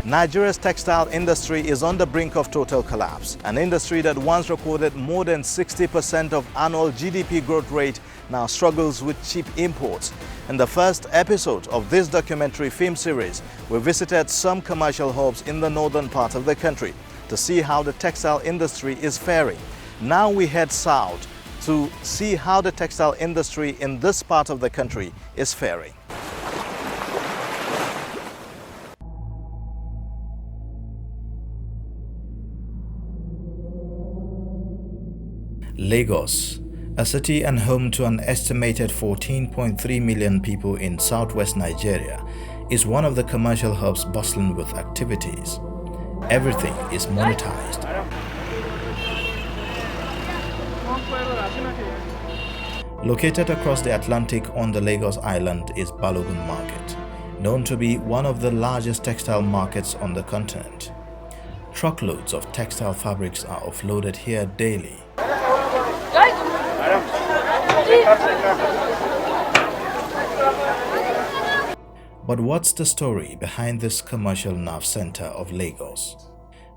Nigeria's textile industry is on the brink of total collapse. An industry that once recorded more than 60% of annual GDP growth rate now struggles with cheap imports. In the first episode of this documentary film series, we visited some commercial hubs in the northern part of the country to see how the textile industry is faring. Now we head south to see how the textile industry in this part of the country is faring. Lagos, a city and home to an estimated 14.3 million people in southwest Nigeria, is one of the commercial hubs bustling with activities. Everything is monetized. Located across the Atlantic on the Lagos Island is Balogun Market, known to be one of the largest textile markets on the continent. Truckloads of textile fabrics are offloaded here daily. But what's the story behind this commercial nerve center of Lagos?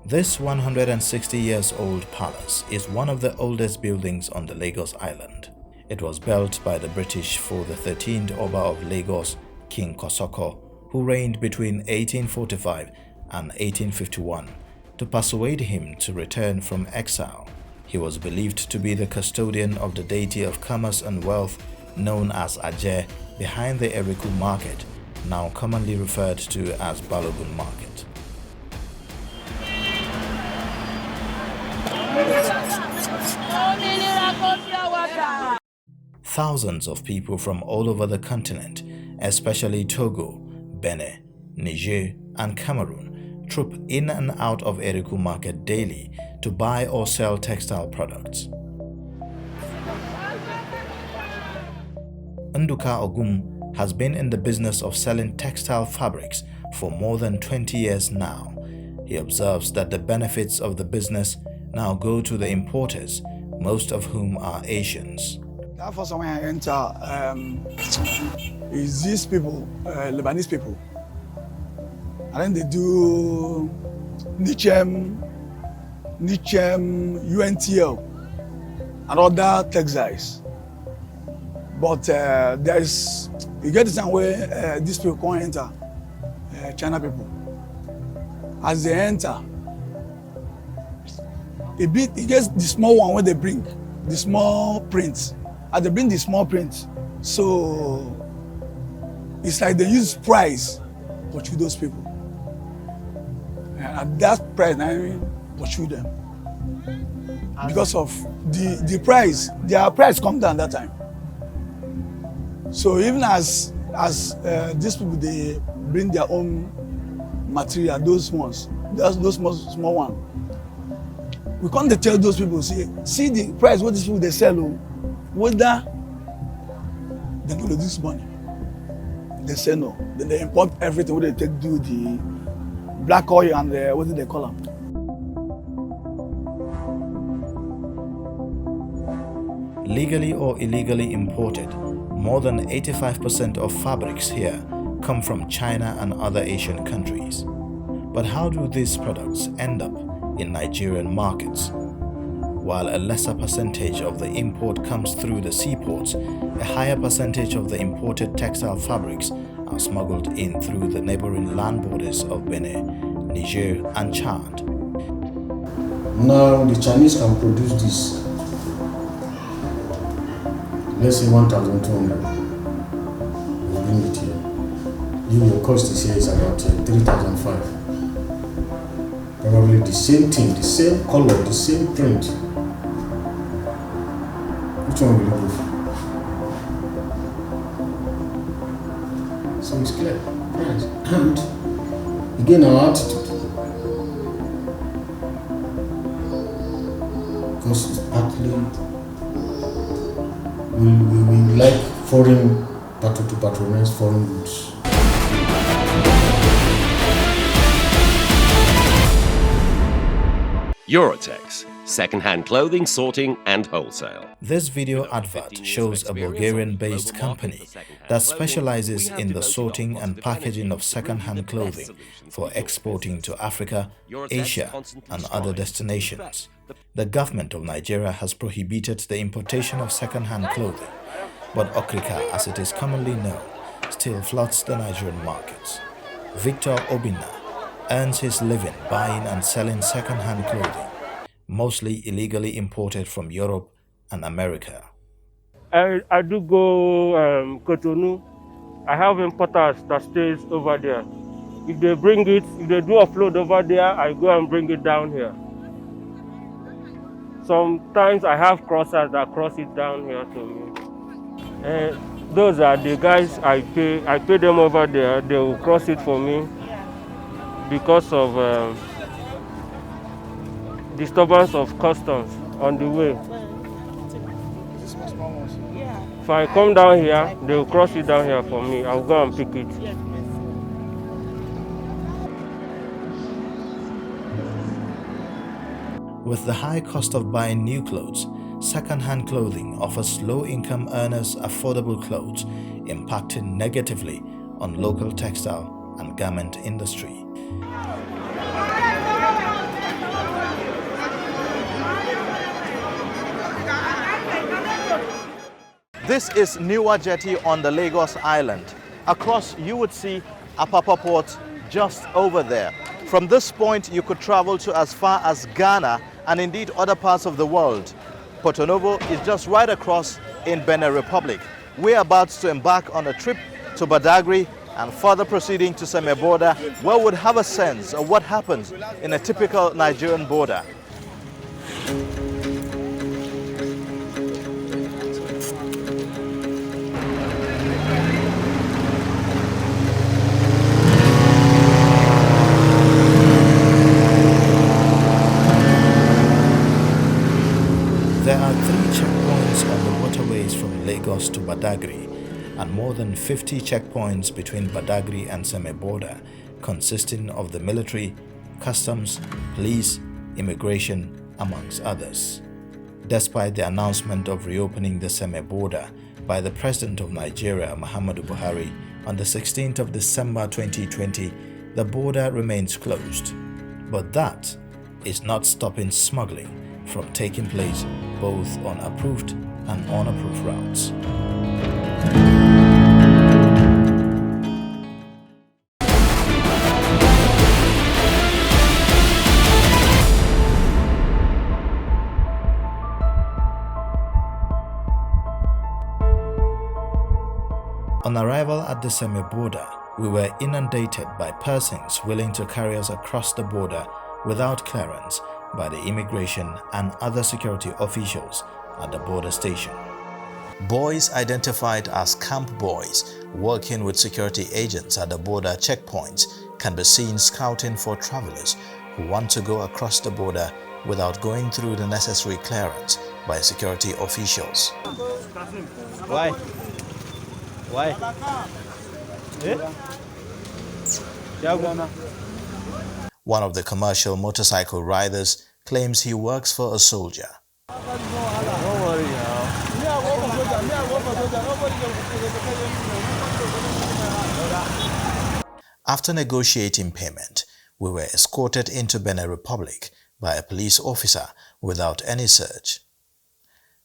This 160 years old palace is one of the oldest buildings on the Lagos Island. It was built by the British for the 13th Oba of Lagos, King Kosoko, who reigned between 1845 and 1851, to persuade him to return from exile. He was believed to be the custodian of the deity of commerce and wealth known as Aje behind the Eriku Market, now commonly referred to as Balogun Market. Thousands of people from all over the continent, especially Togo, Benin, Niger, and Cameroon, troop in and out of Eriku Market daily to buy or sell textile products. Nduka Ogum has been in the business of selling textile fabrics for more than 20 years now. He observes that the benefits of the business now go to the importers, most of whom are Asians. That first when I enter is these people, Lebanese people. And then they do Nichem, UNTL, and other textiles. But there is, you get the time where these people can't enter, China people. As they enter, it gets the small one where they bring, the small prints. As they bring the small print, so it's like they use price to pursue those people. And at that price, I pursue them. Because of the price, their price come down that time. So even as these people, they bring their own material, those ones, those small ones. We can't tell those people, see the price what these people they sell, whether they go to this money. They say no. Then they import everything, what they take do the black oil and what do they call them? Legally or illegally imported, more than 85% of fabrics here come from China and other Asian countries. But how do these products end up in Nigerian markets? While a lesser percentage of the import comes through the seaports, a higher percentage of the imported textile fabrics are smuggled in through the neighboring land borders of Benin, Niger, and Chad. Now the Chinese can produce this, let's say 1,200. We bring it here. Your cost is here is about 3,500. Probably the same thing, the same color, the same print. Which one will you go for? So it's clear. Price. And again, our attitude. Because it's partly we like foreign to patronize foreign goods. Eurotex, second-hand clothing sorting and wholesale. This video advert shows a Bulgarian-based company that specializes in the sorting and packaging of second-hand clothing for exporting to Africa, Asia, and other destinations. The government of Nigeria has prohibited the importation of second-hand clothing, but Okrika, as it is commonly known, still floods the Nigerian markets. Victor Obinna earns his living buying and selling second-hand clothing, mostly illegally imported from Europe and America. I do go Cotonou. I have importers that stays over there. If they bring it, if they do offload over there, I go and bring it down here. Sometimes I have crossers that cross it down here to me. Those are the guys I pay them over there. They will cross it for me because of disturbance of customs on the way. If I come down here, they will cross it down here for me. I'll go and pick it. With the high cost of buying new clothes, second-hand clothing offers low-income earners affordable clothes, impacting negatively on local textile and garment industry. This is Niwa Jetty on the Lagos Island. Across, you would see Apapa Port just over there. From this point, you could travel to as far as Ghana and indeed other parts of the world. Porto Novo is just right across in Benin Republic. We're about to embark on a trip to Badagry and further proceeding to Seme border, where we'll have a sense of what happens in a typical Nigerian border. There are 3 checkpoints on the waterways from Lagos to Badagry and more than 50 checkpoints between Badagry and Seme border, consisting of the military, customs, police, immigration, amongst others. Despite the announcement of reopening the Seme border by the President of Nigeria, Muhammadu Buhari, on the 16th of December 2020, the border remains closed. But that is not stopping smuggling from taking place both on approved and unapproved routes. On arrival at the Seme border, we were inundated by persons willing to carry us across the border without clearance by the immigration and other security officials at the border station. Boys identified as camp boys working with security agents at the border checkpoints can be seen scouting for travelers who want to go across the border without going through the necessary clearance by security officials. Why? One of the commercial motorcycle riders claims he works for a soldier. After negotiating payment, we were escorted into Benin Republic by a police officer without any search.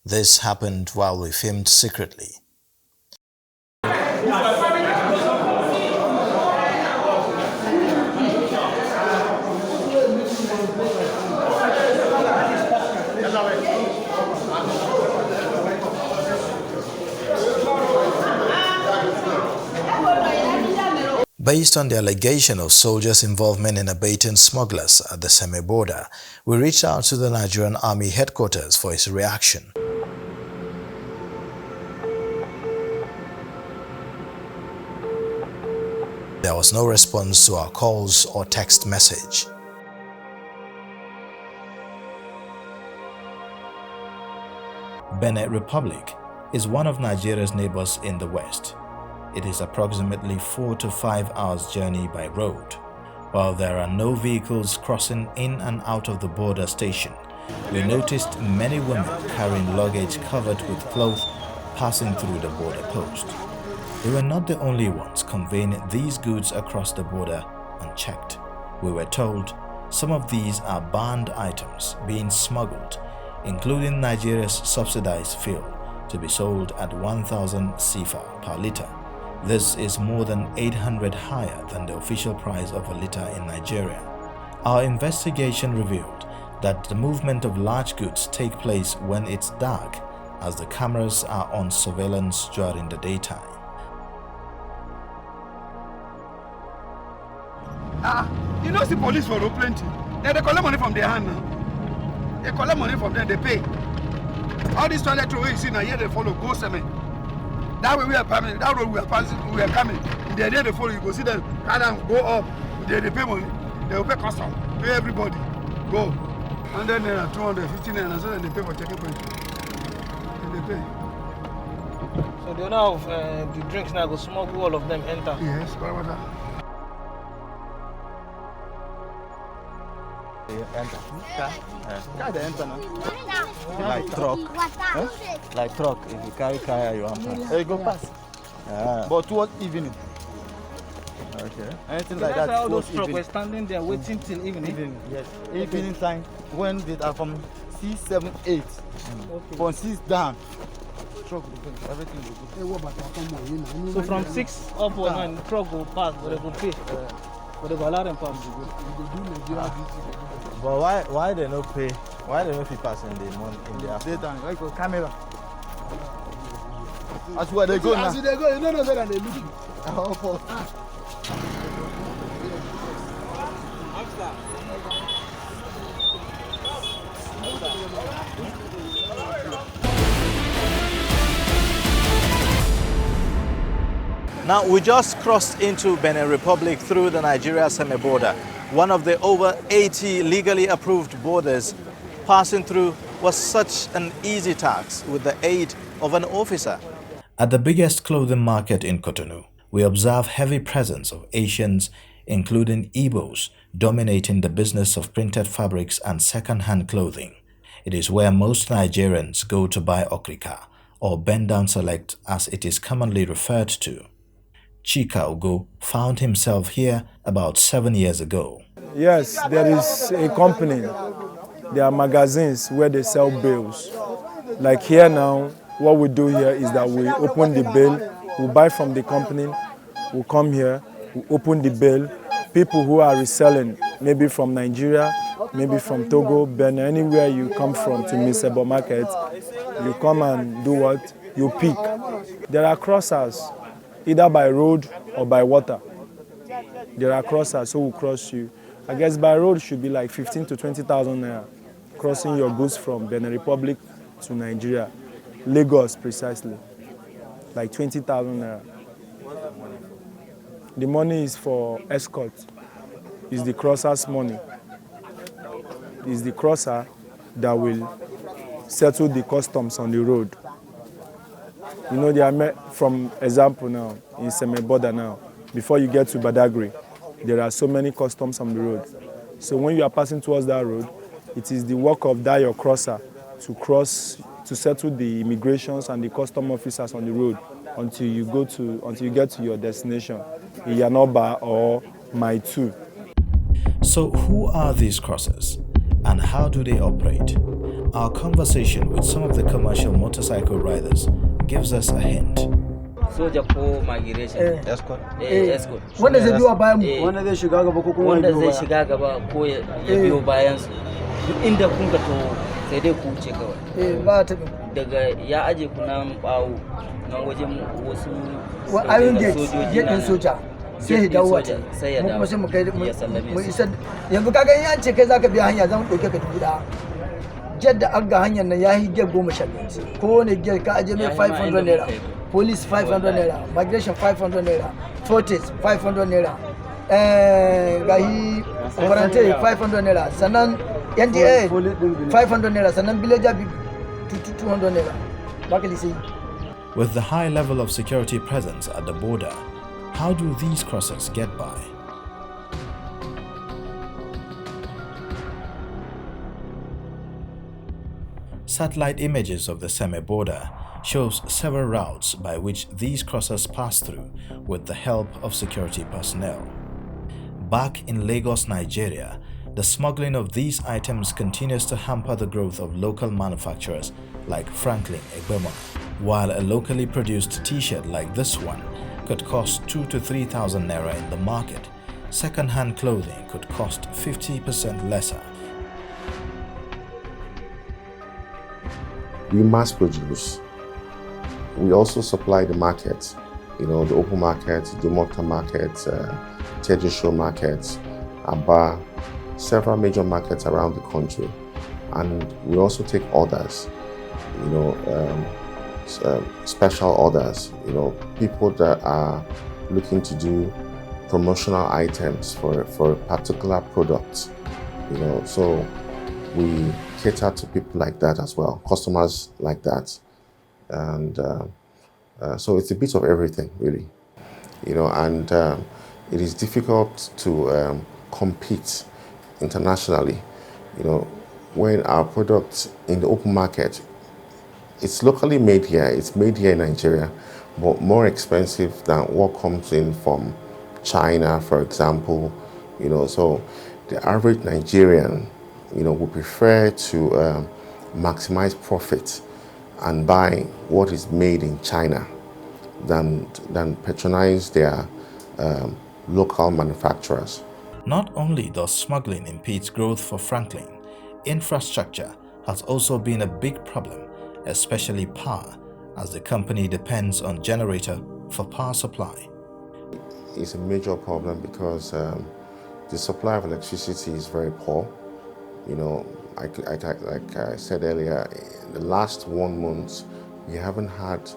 This happened while we filmed secretly. Based on the allegation of soldiers' involvement in abating smugglers at the Seme border, we reached out to the Nigerian Army headquarters for its reaction. There was no response to our calls or text message. Benin Republic is one of Nigeria's neighbors in the west. It is approximately 4 to 5 hours journey by road. While there are no vehicles crossing in and out of the border station, we noticed many women carrying luggage covered with cloth passing through the border post. They were not the only ones conveying these goods across the border unchecked. We were told some of these are banned items being smuggled, including Nigeria's subsidized fuel to be sold at 1,000 CFA per litre. This is more than 800 higher than the official price of a litre in Nigeria. Our investigation revealed that the movement of large goods take place when it's dark, as the cameras are on surveillance during the daytime. You know the police for plenty. They collect money from their hand now. They collect money from them, they pay. All these toilet away you see now, here they follow, go cement. That way we are coming, that road we are passing, we are coming. They follow, you go see them, carry them, go up, they pay money. They will pay custom, pay everybody. Go. 100 naira, 250 naira, so then they pay for checking point. And they pay. So they don't have the drinks now, go smuggle all of them enter? Yes, what that? Enter. Car they enter now. Like truck. Huh? Like truck. If you carry you want pass. You go pass. Yeah. But towards evening. Okay. Anything So like that's that. why all those towards trucks were evening. standing there waiting till evening? Evening, yes. Evening time when they are from 6, 7, 8. Okay. From 6 down. Truck will go, everything will go. So from 6 upwards, when the truck go pass, but they go pay. But they go allow them pass. But why they no pay? Why they no fit pass in the morning, in the afternoon? Daytime, like for camera. That's where they go now. As they go, you don't know that they looking. Now, we just crossed into Benin Republic through the Nigeria semi-border. One of the over 80 legally approved borders. Passing through was such an easy task with the aid of an officer. At the biggest clothing market in Cotonou, we observe heavy presence of Asians, including Igbos, dominating the business of printed fabrics and second-hand clothing. It is where most Nigerians go to buy okrika, or bend down select as it is commonly referred to. Chika Ogo found himself here about 7 years ago. Yes, there is a company. There are magazines where they sell bales. Like here now, what we do here is that we open the bale, we buy from the company, we come here, we open the bale. People who are reselling, maybe from Nigeria, maybe from Togo, Benin, anywhere you come from to Misebo Market, you come and do what? You pick. There are crossers, either by road or by water. There are crossers who will cross you. I guess by road should be like 15 to 20,000 naira, crossing your goods from Benin Republic to Nigeria, Lagos precisely, like 20,000 naira. The money is for escort. It's the crosser's money. It's the crosser that will settle the customs on the road. You know, they are from example now, in semi-border now, before you get to Badagry, there are so many customs on the road. So when you are passing towards that road, it is the work of that your crosser to cross, to settle the immigrations and the custom officers on the road until you get to your destination, Iyanoba or Maitu. So who are these crossers and how do they operate? Our conversation with some of the commercial motorcycle riders gives us a hint. Soja ko migration. Escort. Escort. Wanda zai biyo bayan mu. Wanda zai shiga gaba ko kuma wanda zai shiga gaba ko ya biyo bayan su. Duk inda kun ka to sai dai ku wuce kawai. Ba ta daga ya aje ku nan bawo nan wajen wasu iron gate soja. Sai ya dawo wata. Sai ya dawo. Kuma sai mu kai ya sallame mu su. isa yanzu kaga in an ce kai zaka biya hanya zan dauke ka dubu da. Jadda an ga hanyar nan yayi gate 15. Ko ne gate ka aje mai 500 naira. Police 500 naira, migration 500 naira, fortis 500 naira, gahi warranty 500 naira, sannan NDA 500 naira, sannan villager 200 naira. Bakali sai. With the high level of security presence at the border, how do these crossers get by? Satellite images of the Seme border shows several routes by which these crossers pass through with the help of security personnel. Back in Lagos, Nigeria, the smuggling of these items continues to hamper the growth of local manufacturers like Franklin Egbema. While a locally produced t-shirt like this one could cost 2,000 to 3,000 naira in the market, second-hand clothing could cost 50% lesser. We mass produce. We also supply the market, the open market, the Mokta market, Teji Show markets, Aba, several major markets around the country. And we also take orders, special orders, people that are looking to do promotional items for a particular product, so we cater to people like that as well, customers like that. And so it's a bit of everything, really, and it is difficult to compete internationally, when our product in the open market, it's locally made here, it's made here in Nigeria, but more expensive than what comes in from China, for example, so the average Nigerian, would prefer to maximize profit and buy what is made in China than patronize their local manufacturers. Not only does smuggling impede growth for Franklin, infrastructure has also been a big problem, especially power, as the company depends on generator for power supply. It's a major problem because the supply of electricity is very poor. Like I said earlier, in the last 1 month, we haven't had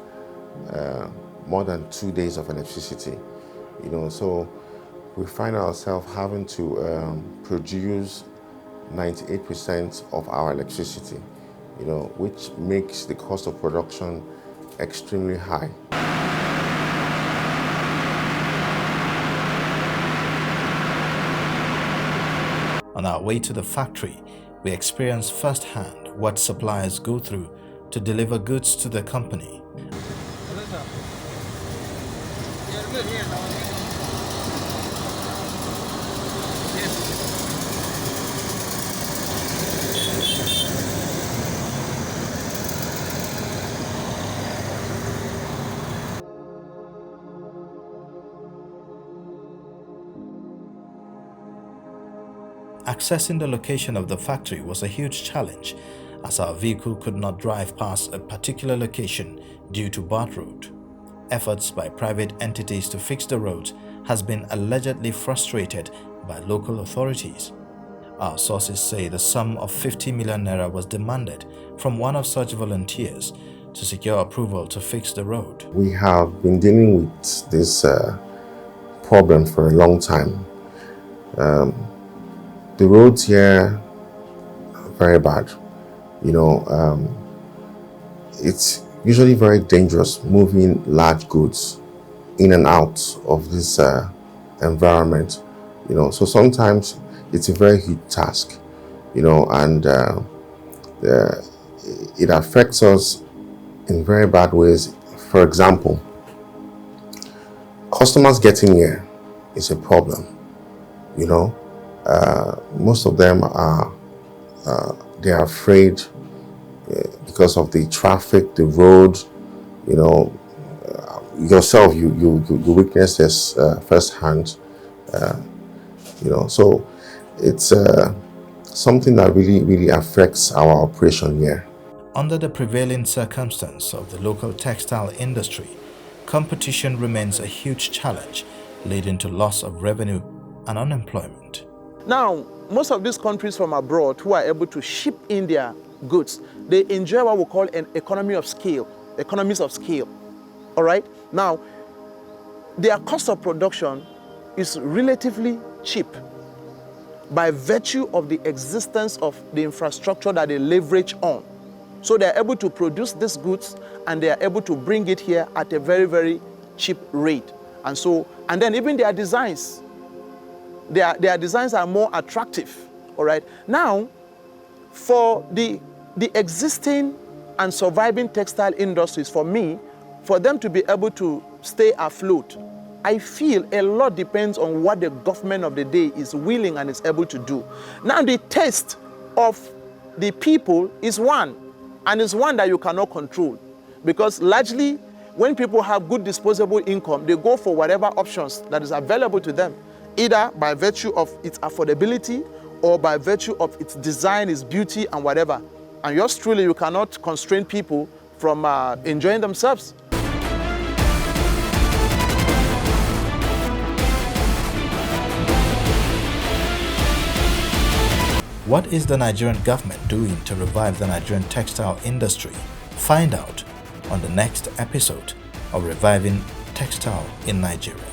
more than 2 days of electricity. So we find ourselves having to produce 98% of our electricity, which makes the cost of production extremely high. On our way to the factory, we experience firsthand what suppliers go through to deliver goods to the company. Accessing the location of the factory was a huge challenge, as our vehicle could not drive past a particular location due to bad road. Efforts by private entities to fix the roads has been allegedly frustrated by local authorities. Our sources say the sum of 50 million naira was demanded from one of such volunteers to secure approval to fix the road. We have been dealing with this problem for a long time. The roads here are very bad. It's usually very dangerous moving large goods in and out of this environment. So sometimes it's a very huge task, and it affects us in very bad ways. For example, customers getting here is a problem, most of them are they are afraid because of the traffic, the road. Yourself, you witness this firsthand. So it's something that really affects our operation here. Under the prevailing circumstance of the local textile industry, competition remains a huge challenge, leading to loss of revenue and unemployment. Now, most of these countries from abroad who are able to ship in their goods, they enjoy what we call an economies of scale, all right? Now, their cost of production is relatively cheap by virtue of the existence of the infrastructure that they leverage on. So they're able to produce these goods and they are able to bring it here at a very, very cheap rate. And then even their designs, their designs are more attractive, all right? Now, for the the existing and surviving textile industries, for me, for them to be able to stay afloat, I feel a lot depends on what the government of the day is willing and is able to do. Now, the taste of the people is one, and it's one that you cannot control. Because largely, when people have good disposable income, they go for whatever options that is available to them, either by virtue of its affordability or by virtue of its design, its beauty, and whatever. And yours truly, you cannot constrain people from enjoying themselves. What is the Nigerian government doing to revive the Nigerian textile industry? Find out on the next episode of Reviving Textile in Nigeria.